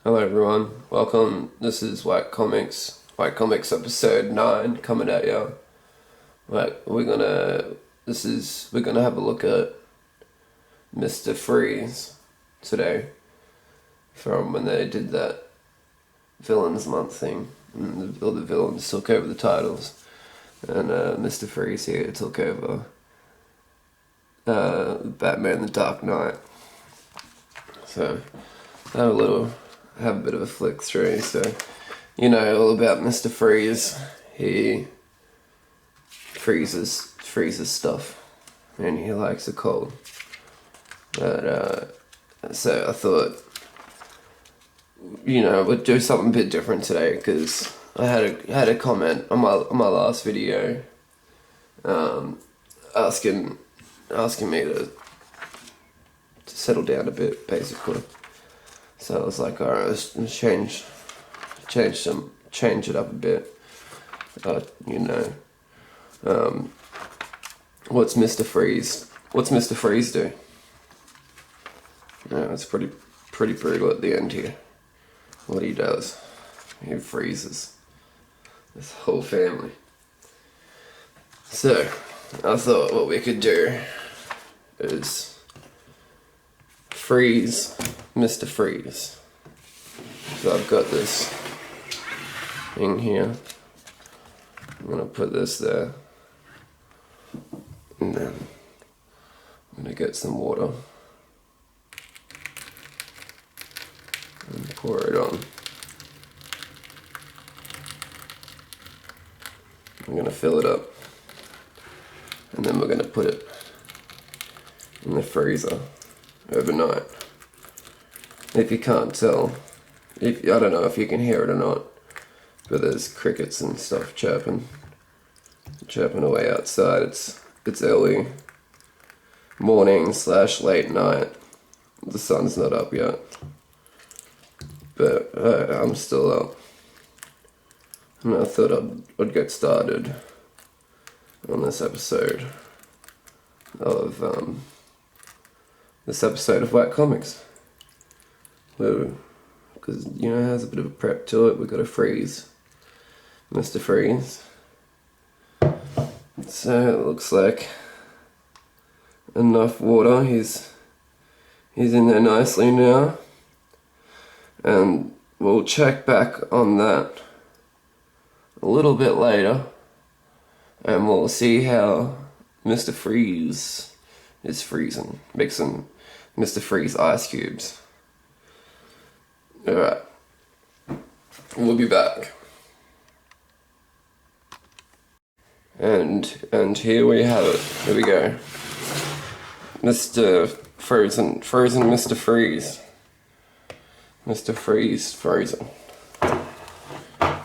Hello everyone, welcome. This is White Comics episode 9 coming at you. We're gonna have a look at Mr. Freeze today, from when they did that Villains Month thing, and all the villains took over the titles, and Mr. Freeze here took over Batman: The Dark Knight. So have a bit of a flick through. So, you know all about Mr. Freeze. He freezes stuff, and he likes it cold. But so I thought, we'd do something a bit different today, because I had a comment on my last video, asking me to settle down a bit, basically. So I was like, alright, let's change it up a bit. What's Mr. Freeze do? It's pretty brutal at the end here. What he does, he freezes this whole family. So I thought what we could do is freeze Mr. Freeze. So I've got this thing here. I'm gonna put this there, and then I'm gonna get some water and pour it on. I'm gonna fill it up, and then we're gonna put it in the freezer overnight. If you can't tell, I don't know if you can hear it or not, but there's crickets and stuff chirping away outside. It's early morning / late night. The sun's not up yet, but I'm still up. And I thought I'd get started on this episode of White Comics. Because, it has a bit of a prep to it. We've got to freeze Mr. Freeze. So it looks like enough water. He's in there nicely now. And we'll check back on that a little bit later, and we'll see how Mr. Freeze is freezing. Make some Mr. Freeze ice cubes. Alright, we'll be back. And here we have it. Here we go. Mr. Frozen Mr. Freeze. Mr. Freeze frozen.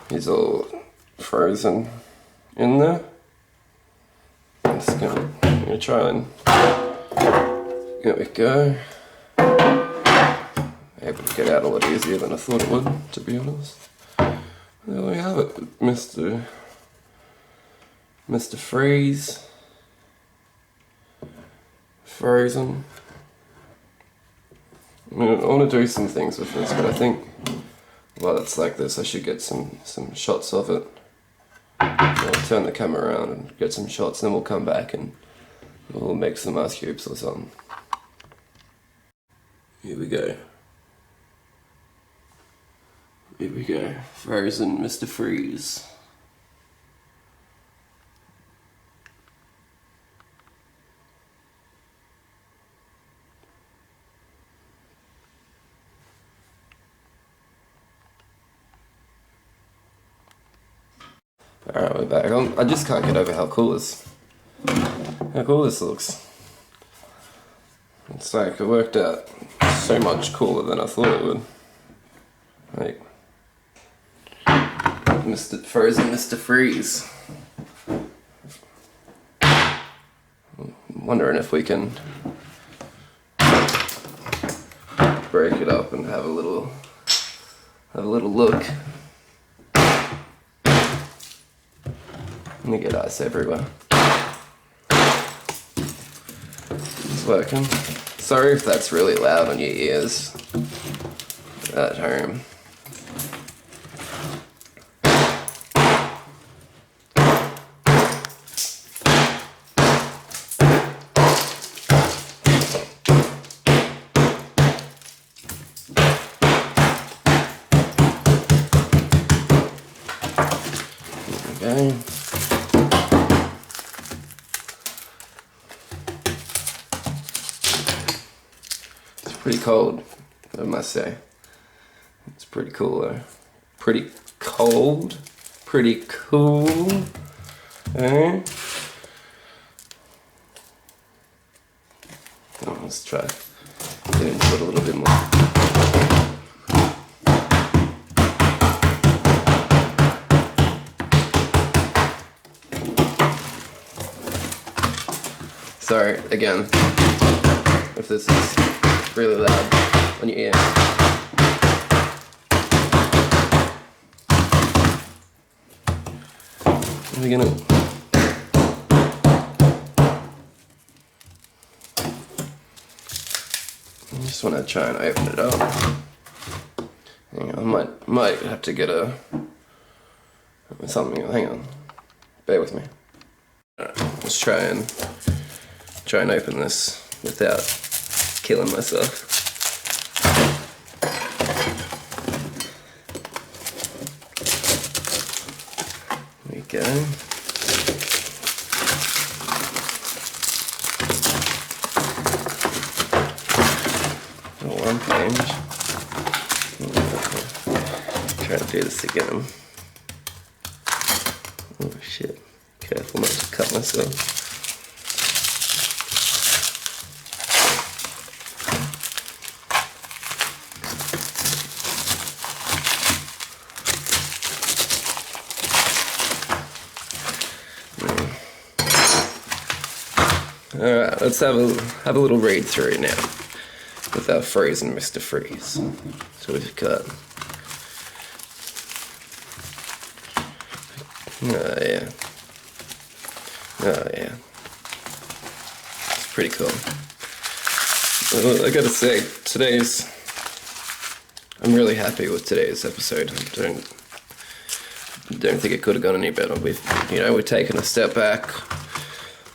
He's all frozen in there. I'm just gonna try and, there we go. Able to get out a lot easier than I thought it would, to be honest. There we have it, Mr. Freeze. Frozen. I want to do some things with this, but I think while it's like this, I should get some shots of it. I'll turn the camera around and get some shots, and then we'll come back and we'll make some ice cubes or something. Here we go. Here we go. Frozen Mr. Freeze. Alright, we're back. I just can't get over how cool this looks. It's like it worked out so much cooler than I thought it would. Like, Frozen Mr. Freeze. I'm wondering if we can break it up and have a little look. Let me get ice everywhere. It's working. Sorry if that's really loud on your ears at home. go. It's pretty cold, I must say. It's pretty cool though. Pretty cold. Pretty cool. Okay. Oh, let's try get into it a little bit more. Sorry, again, if this is really loud on your ear. We're gonna I just want to try and open it up. Hang on, I might have to get something. Hang on, bear with me. Alright, let's try and open this without killing myself. There we go. One page. Try to do this again. Oh shit. Careful not to cut myself. Alright, let's have a little read through now with our frozen Mr. Freeze. So we've got oh yeah. Oh yeah. It's pretty cool. Well, I gotta say, I'm really happy with today's episode. I don't think it could have gone any better. We've taken a step back.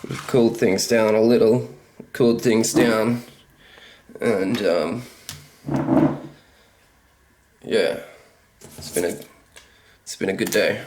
We've cooled things down a little. Cooled things down. And yeah. It's been a good day.